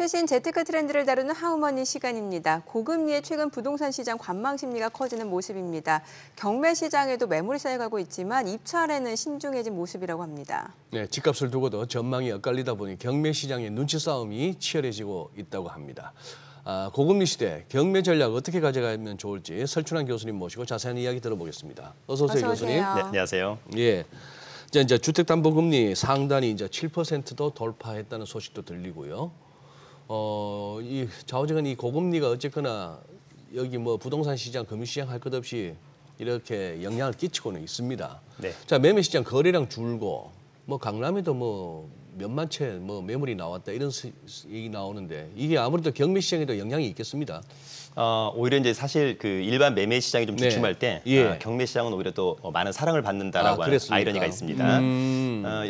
최신 재테크 트렌드를 다루는 하우머니 시간입니다. 고금리에 최근 부동산 시장 관망 심리가 커지는 모습입니다. 경매 시장에도 매물이 쌓여가고 있지만 입찰에는 신중해진 모습이라고 합니다. 네, 집값을 두고도 전망이 엇갈리다 보니 경매 시장의 눈치 싸움이 치열해지고 있다고 합니다. 고금리 시대 경매 전략 어떻게 가져가면 좋을지 설춘환 교수님 모시고 자세한 이야기 들어보겠습니다. 어서 오세요, 교수님. 네, 안녕하세요. 예. 이제 주택담보금리 상단이 이제 7%도 돌파했다는 소식도 들리고요. 이 좌우지간 이 고금리가 어쨌거나 여기 뭐 부동산 시장, 금융시장 할 것 없이 이렇게 영향을 끼치고는 있습니다. 네. 자, 매매 시장 거래량 줄고 뭐 강남에도 뭐 몇만 채 뭐 매물이 나왔다 이런 얘기 나오는데 이게 아무래도 경매 시장에도 영향이 있겠습니다. 오히려 이제 사실 그 일반 매매 시장이 좀 주춤할 때 경매 시장은 오히려 또 많은 사랑을 받는다라고 하는 아이러니가 있습니다.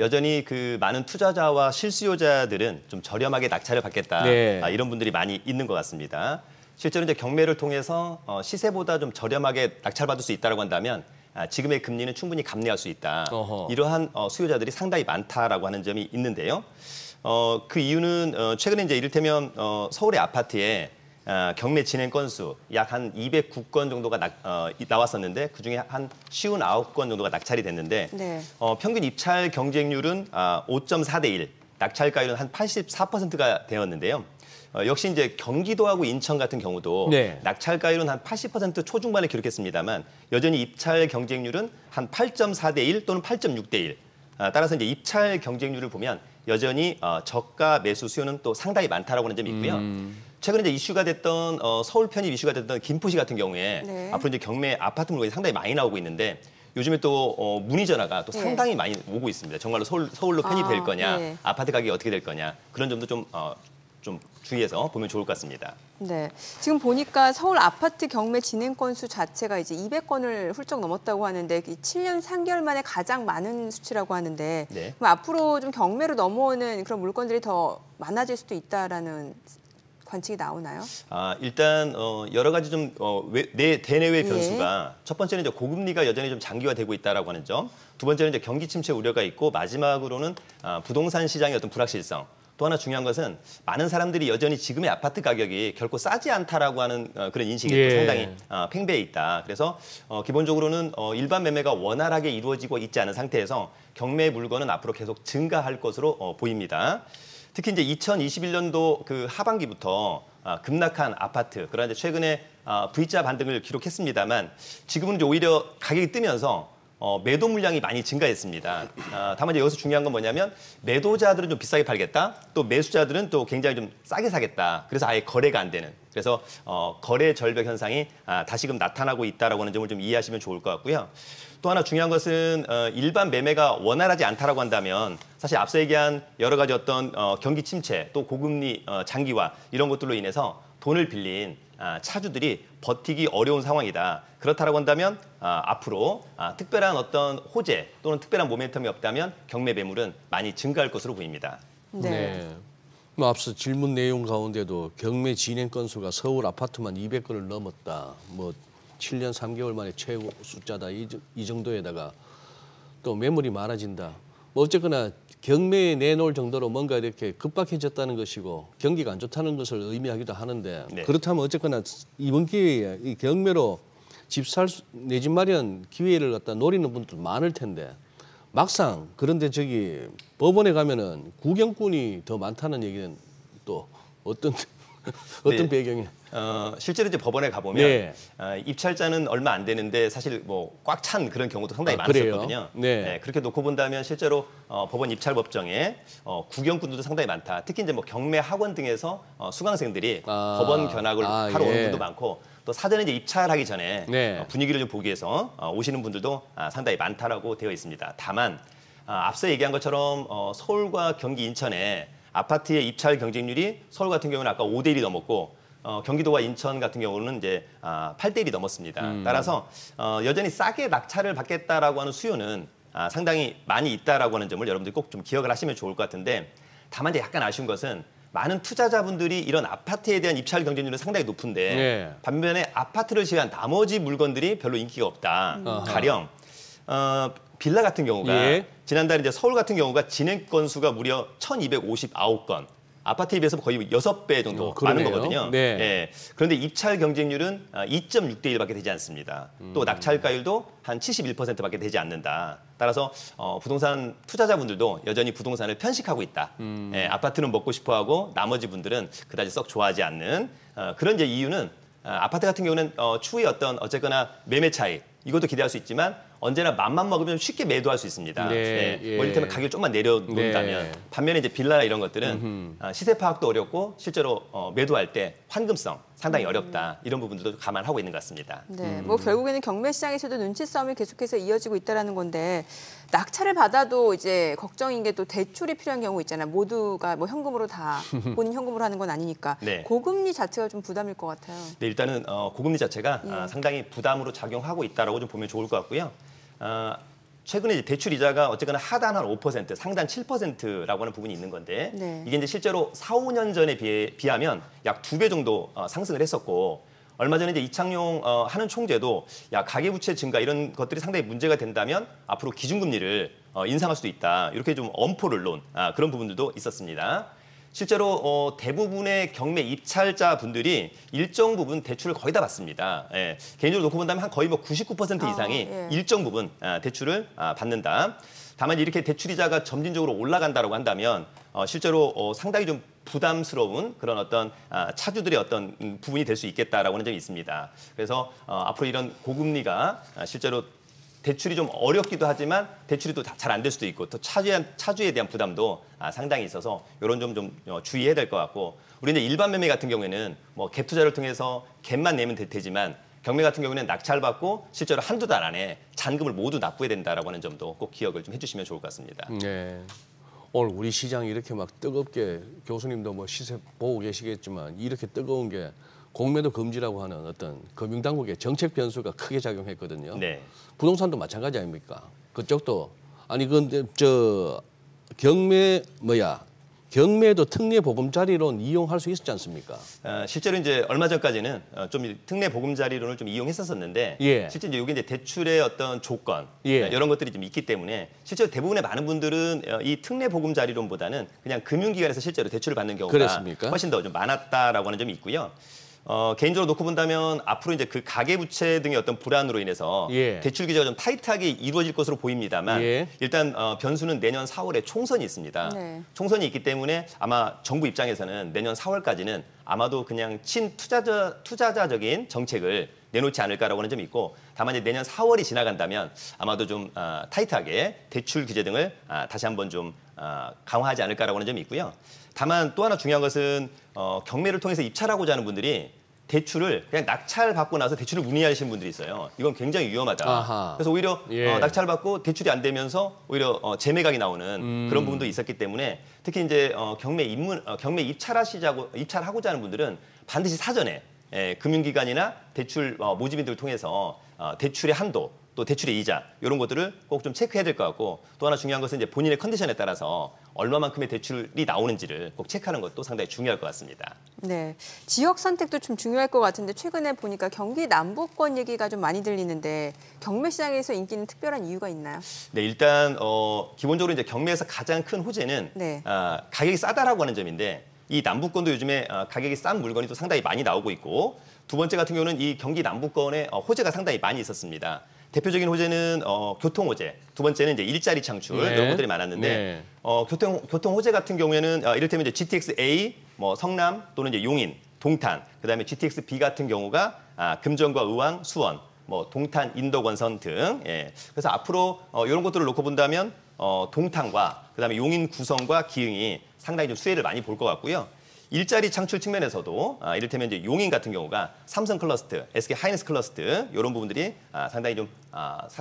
여전히 그 많은 투자자와 실수요자들은 좀 저렴하게 낙찰을 받겠다 이런 분들이 많이 있는 것 같습니다. 실제로 이제 경매를 통해서 시세보다 좀 저렴하게 낙찰받을 수 있다고 한다면 지금의 금리는 충분히 감내할 수 있다. 이러한 수요자들이 상당히 많다라고 하는 점이 있는데요. 그 이유는 최근에 이제 이를테면 서울의 아파트에 경매 진행 건수 약 한 209건 정도가 나왔었는데 그중에 한 59건 정도가 낙찰이 됐는데 평균 입찰 경쟁률은 5.4대 1, 낙찰가율은 한 84%가 되었는데요. 역시 이제 경기도하고 인천 같은 경우도 낙찰가율은 한 80% 초중반에 기록했습니다만 여전히 입찰 경쟁률은 한 8.4대 1 또는 8.6대 1. 따라서 이제 입찰 경쟁률을 보면 여전히 저가 매수 수요는 또 상당히 많다라고 하는 점이 있고요. 최근에 이제 이슈가 됐던 서울 편입 이슈가 됐던 김포시 같은 경우에 앞으로 이제 경매 아파트 물건이 상당히 많이 나오고 있는데 요즘에 또 문의 전화가 또 상당히 많이 오고 있습니다. 정말로 서울로 편입될 거냐, 아파트 가격이 어떻게 될 거냐 그런 점도 좀 주의해서 보면 좋을 것 같습니다. 네, 지금 보니까 서울 아파트 경매 진행 건수 자체가 이제 200건을 훌쩍 넘었다고 하는데 7년 3개월 만에 가장 많은 수치라고 하는데 그럼 앞으로 좀 경매로 넘어오는 그런 물건들이 더 많아질 수도 있다라는 관측이 나오나요? 일단 여러 가지 좀 대내외 변수가 첫 번째는 이제 고금리가 여전히 좀 장기화되고 있다라고 하는 점, 두 번째는 이제 경기 침체 우려가 있고 마지막으로는 부동산 시장의 어떤 불확실성. 또 하나 중요한 것은 많은 사람들이 여전히 지금의 아파트 가격이 결코 싸지 않다라고 하는 그런 인식이 또 상당히 팽배해 있다. 그래서 기본적으로는 일반 매매가 원활하게 이루어지고 있지 않은 상태에서 경매 물건은 앞으로 계속 증가할 것으로 보입니다. 특히 이제 2021년도 그 하반기부터 급락한 아파트, 그러나 이제 최근에 V자 반등을 기록했습니다만 지금은 이제 오히려 가격이 뜨면서 매도 물량이 많이 증가했습니다. 다만 이제 여기서 중요한 건 뭐냐면 매도자들은 좀 비싸게 팔겠다. 또 매수자들은 또 굉장히 좀 싸게 사겠다. 그래서 아예 거래가 안 되는. 그래서 거래 절벽 현상이 다시금 나타나고 있다라고 하는 점을 좀 이해하시면 좋을 것 같고요. 또 하나 중요한 것은 일반 매매가 원활하지 않다라고 한다면 사실 앞서 얘기한 여러 가지 어떤 경기 침체 또 고금리 장기화 이런 것들로 인해서 돈을 빌린 차주들이 버티기 어려운 상황이다. 그렇다라고 한다면 앞으로 특별한 어떤 호재 또는 특별한 모멘텀이 없다면 경매 매물은 많이 증가할 것으로 보입니다. 뭐 앞서 질문 내용 가운데도 경매 진행 건수가 서울 아파트만 200건을 넘었다. 뭐 7년 3개월 만에 최고 숫자다. 이 정도에다가 또 매물이 많아진다. 뭐 어쨌거나 경매에 내놓을 정도로 뭔가 이렇게 급박해졌다는 것이고 경기가 안 좋다는 것을 의미하기도 하는데 그렇다면 어쨌거나 이번 기회에 이 경매로 내 집 마련 기회를 갖다 노리는 분도 많을 텐데 막상 그런데 저기 법원에 가면은 구경꾼이 더 많다는 얘기는 또 어떤 배경이? 실제로 이제 법원에 가보면 입찰자는 얼마 안 되는데 사실 뭐 꽉 찬 그런 경우도 상당히 많았었거든요. 그렇게 놓고 본다면 실제로 법원 입찰 법정에 구경꾼들도 상당히 많다. 특히 이제 뭐 경매 학원 등에서 수강생들이 법원 견학을 하러 오는 분도 많고 또 사전에 이제 입찰하기 전에 분위기를 좀 보기 위해서 오시는 분들도 상당히 많다라고 되어 있습니다. 다만 앞서 얘기한 것처럼 서울과 경기, 인천에 아파트의 입찰 경쟁률이 서울 같은 경우는 아까 5대 1이 넘었고 경기도와 인천 같은 경우는 이제 8대 1이 넘었습니다. 따라서 여전히 싸게 낙찰을 받겠다라고 하는 수요는 상당히 많이 있다라고 하는 점을 여러분들이 꼭 좀 기억을 하시면 좋을 것 같은데 다만 이제 약간 아쉬운 것은 많은 투자자분들이 이런 아파트에 대한 입찰 경쟁률은 상당히 높은데 반면에 아파트를 제외한 나머지 물건들이 별로 인기가 없다. 가령 빌라 같은 경우가 지난달 이제 서울 같은 경우가 진행 건수가 무려 1,259건. 아파트에 비해서 거의 6배 정도 많은 거거든요. 네. 예. 그런데 입찰 경쟁률은 2.6대 1밖에 되지 않습니다. 또 낙찰가율도 한 71%밖에 되지 않는다. 따라서 부동산 투자자분들도 여전히 부동산을 편식하고 있다. 예, 아파트는 먹고 싶어하고 나머지 분들은 그다지 썩 좋아하지 않는 그런 이제 이유는 아파트 같은 경우는 추후에 어쨌거나 매매 차익 이것도 기대할 수 있지만 언제나 맘만 먹으면 쉽게 매도할 수 있습니다. 네, 네. 뭐 이를테면 가격을 좀만 내려놓는다면 네. 반면에 이제 빌라나 이런 것들은 시세 파악도 어렵고 실제로 매도할 때 환금성 상당히 어렵다. 이런 부분들도 감안하고 있는 것 같습니다. 네, 뭐 결국에는 경매 시장에서도 눈치 싸움이 계속해서 이어지고 있다라는 건데 낙찰을 받아도 이제 걱정인 게 또 대출이 필요한 경우 있잖아요. 모두가 뭐 현금으로 다 본인 현금으로 하는 건 아니니까 네. 고금리 자체가 좀 부담일 것 같아요. 네, 일단은 고금리 자체가 상당히 부담으로 작용하고 있다라고 좀 보면 좋을 것 같고요. 최근에 이제 대출 이자가 어쨌거나 하단 한 5%, 상단 7%라고 하는 부분이 있는 건데 네. 이게 이제 실제로 4, 5년 전에 비하면 약 2배 정도 상승을 했었고 얼마 전에 이제 이창용 하는 총재도 가계부채 증가 이런 것들이 상당히 문제가 된다면 앞으로 기준금리를 인상할 수도 있다. 이렇게 좀 엄포를 놓은 그런 부분들도 있었습니다. 실제로 대부분의 경매 입찰자 분들이 일정 부분 대출을 거의 다 받습니다. 예, 개인적으로 놓고 본다면 한 거의 뭐 99% 이상이 예. 일정 부분 대출을 받는다. 다만 이렇게 대출이자가 점진적으로 올라간다고 한다면 실제로 상당히 좀 부담스러운 그런 어떤 차주들의 어떤 부분이 될 수 있겠다라고 하는 점이 있습니다. 그래서 앞으로 이런 고금리가 실제로 대출이 좀 어렵기도 하지만 대출이 또 잘 안 될 수도 있고 또 차주에 대한 부담도 상당히 있어서 이런 점 좀 주의해야 될 것 같고 우리 이제 일반 매매 같은 경우에는 뭐 갭 투자를 통해서 갭만 내면 되지만 경매 같은 경우에는 낙찰받고 실제로 한두 달 안에 잔금을 모두 납부해야 된다라고 하는 점도 꼭 기억을 좀 해주시면 좋을 것 같습니다. 네. 오늘 우리 시장이 이렇게 막 뜨겁게 교수님도 뭐 시세 보고 계시겠지만 이렇게 뜨거운 게 공매도 금지라고 하는 어떤 금융당국의 정책 변수가 크게 작용했거든요. 네. 부동산도 마찬가지 아닙니까? 그쪽도 아니 근데 경매도 특례 보금자리론 이용할 수 있었지 않습니까? 실제로 이제 얼마 전까지는 좀 특례 보금자리론을 좀 이용했었었는데 실제 이제 이게 이제 대출의 어떤 조건 이런 것들이 좀 있기 때문에 실제로 대부분의 많은 분들은 이 특례 보금자리론보다는 그냥 금융기관에서 실제로 대출을 받는 경우가 그랬습니까? 훨씬 더 좀 많았다라고 하는 점이 있고요. 개인적으로 놓고 본다면 앞으로 이제 그 가계부채 등의 어떤 불안으로 인해서 대출 규제가 좀 타이트하게 이루어질 것으로 보입니다만 일단 변수는 내년 4월에 총선이 있습니다. 네. 총선이 있기 때문에 아마 정부 입장에서는 내년 4월까지는 아마도 그냥 투자자적인 정책을 내놓지 않을까라고 하는 점이 있고 다만 이제 내년 4월이 지나간다면 아마도 좀 타이트하게 대출 규제 등을 다시 한번 좀 강화하지 않을까라고 하는 점이 있고요. 다만 또 하나 중요한 것은 경매를 통해서 입찰하고자 하는 분들이 대출을 그냥 낙찰 받고 나서 대출을 문의하시는 분들이 있어요. 이건 굉장히 위험하다. 아하. 그래서 오히려 낙찰 받고 대출이 안 되면서 오히려 재매각이 나오는 그런 부분도 있었기 때문에 특히 이제 경매 입찰하고자 하는 분들은 반드시 사전에 금융기관이나 대출 모집인들을 통해서 대출의 한도 또 대출의 이자 이런 것들을 꼭 좀 체크해야 될 것 같고 또 하나 중요한 것은 이제 본인의 컨디션에 따라서 얼마만큼의 대출이 나오는지를 꼭 체크하는 것도 상당히 중요할 것 같습니다. 네, 지역 선택도 좀 중요할 것 같은데 최근에 보니까 경기 남부권 얘기가 좀 많이 들리는데 경매 시장에서 인기는 특별한 이유가 있나요? 네, 일단 기본적으로 이제 경매에서 가장 큰 호재는 가격이 싸다라고 하는 점인데 이 남부권도 요즘에 가격이 싼 물건이 또 상당히 많이 나오고 있고 두 번째 같은 경우는 이 경기 남부권에 호재가 상당히 많이 있었습니다. 대표적인 호재는 교통 호재, 두 번째는 이제 일자리 창출 이런 것들이 많았는데 교통 호재 같은 경우에는 이를테면 이제 GTX-A, 뭐 성남 또는 이제 용인, 동탄, 그다음에 GTX-B 같은 경우가 금정과 의왕, 수원, 뭐 동탄, 인덕원선 등. 그래서 앞으로 이런 것들을 놓고 본다면 동탄과 그다음에 용인, 구성과 기흥이 상당히 좀 수혜를 많이 볼 것 같고요. 일자리 창출 측면에서도 이를테면 이제 용인 같은 경우가 삼성 클러스터, SK 하이닉스 클러스터 이런 부분들이 상당히 좀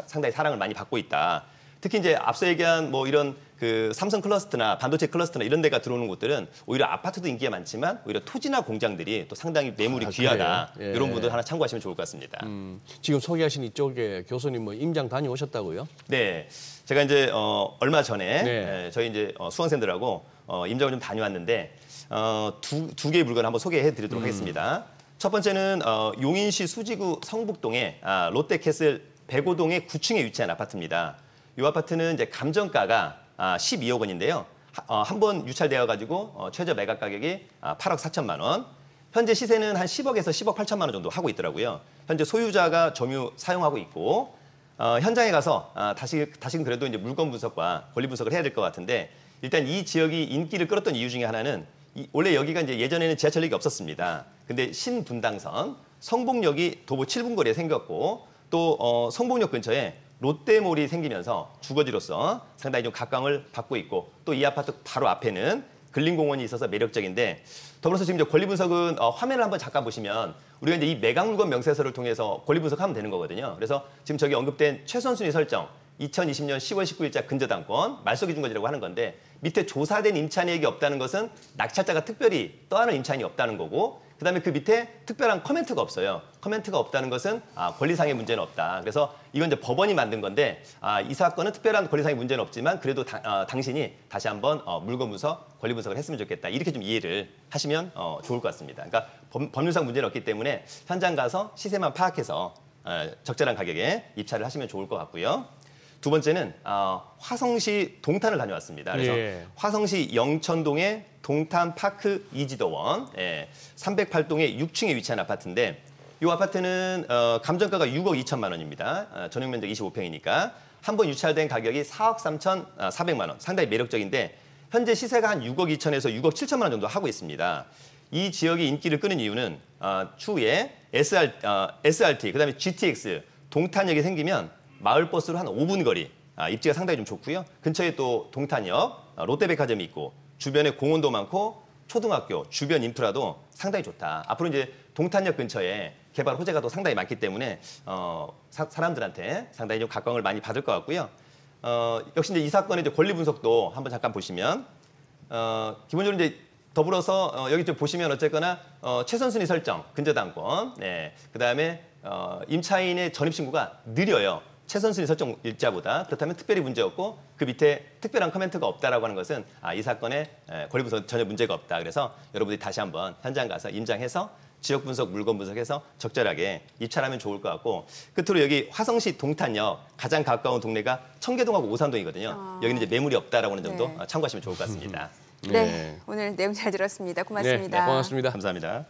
상당히 사랑을 많이 받고 있다. 특히 이제 앞서 얘기한 뭐 이런 그 삼성 클러스터나 반도체 클러스터나 이런 데가 들어오는 곳들은 오히려 아파트도 인기가 많지만 오히려 토지나 공장들이 또 상당히 매물이 귀하다. 이런 부분들 하나 참고하시면 좋을 것 같습니다. 지금 소개하신 이쪽에 교수님 뭐 임장 다녀오셨다고요? 네, 제가 이제 얼마 전에 저희 이제 수강생들하고 임장을 좀 다녀왔는데. 두 개의 물건을 한번 소개해드리도록 하겠습니다. 첫 번째는 용인시 수지구 성북동의 롯데캐슬 105동의 9층에 위치한 아파트입니다. 이 아파트는 이제 감정가가 12억 원인데요. 한 번 유찰되어 가지고 최저 매각 가격이 8억 4천만 원. 현재 시세는 한 10억에서 10억 8천만 원 정도 하고 있더라고요. 현재 소유자가 점유 사용하고 있고 현장에 가서 다시금 그래도 이제 물건 분석과 권리 분석을 해야 될 것 같은데 일단 이 지역이 인기를 끌었던 이유 중에 하나는 원래 여기가 이제 예전에는 지하철역이 없었습니다. 근데 신분당선 성북역이 도보 7분 거리에 생겼고 또 성북역 근처에 롯데몰이 생기면서 주거지로서 상당히 좀 각광을 받고 있고 또 이 아파트 바로 앞에는 근린공원이 있어서 매력적인데 더불어서 지금 이제 권리 분석은 화면을 한번 잠깐 보시면 우리가 이제 이 매각 물건 명세서를 통해서 권리 분석하면 되는 거거든요. 그래서 지금 저기 언급된 최선순위 설정 2020년 10월 19일자 근저당권 말소기준거지라고 하는 건데 밑에 조사된 임차인에게 없다는 것은 낙찰자가 특별히 떠안을 임차인이 없다는 거고 그다음에 그 밑에 특별한 커멘트가 없어요. 커멘트가 없다는 것은 권리상의 문제는 없다. 그래서 이건 이제 법원이 만든 건데 이 사건은 특별한 권리상의 문제는 없지만 그래도 당신이 다시 한번 물건 분석, 권리 분석을 했으면 좋겠다. 이렇게 좀 이해를 하시면 좋을 것 같습니다. 그러니까 법률상 문제는 없기 때문에 현장 가서 시세만 파악해서 적절한 가격에 입찰을 하시면 좋을 것 같고요. 두 번째는 화성시 동탄을 다녀왔습니다. 그래서 화성시 영천동의 동탄파크 이지도원 308동의 6층에 위치한 아파트인데 이 아파트는 감정가가 6억 2천만 원입니다. 전용 면적 25평이니까 한 번 유찰된 가격이 4억 3,400만 원. 상당히 매력적인데 현재 시세가 한 6억 2천에서 6억 7천만 원 정도 하고 있습니다. 이 지역이 인기를 끄는 이유는 추후에 SRT, 그다음에 GTX, 동탄역이 생기면 마을버스로 한 5분 거리, 입지가 상당히 좀 좋고요. 근처에 또 동탄역, 롯데백화점이 있고 주변에 공원도 많고 초등학교, 주변 인프라도 상당히 좋다. 앞으로 이제 동탄역 근처에 개발 호재가 또 상당히 많기 때문에 사람들한테 상당히 좀 각광을 많이 받을 것 같고요. 역시 이제 이 사건의 이제 권리 분석도 한번 잠깐 보시면 기본적으로 이제 더불어서 여기 좀 보시면 어쨌거나 최선순위 설정, 근저당권, 그다음에 임차인의 전입 신고가 느려요. 최선순위 설정 일자보다. 그렇다면 특별히 문제 없고 그 밑에 특별한 코멘트가 없다라고 하는 것은 이 사건에 권리 분석 전혀 문제가 없다. 그래서 여러분들이 다시 한번 현장 가서 임장해서 지역 분석, 물건 분석해서 적절하게 입찰하면 좋을 것 같고 끝으로 여기 화성시 동탄역 가장 가까운 동네가 청계동하고 오산동이거든요. 여기는 이제 매물이 없다라고 하는 정도 참고하시면 좋을 것 같습니다. 네, 오늘 내용 잘 들었습니다. 고맙습니다. 네, 고맙습니다. 감사합니다.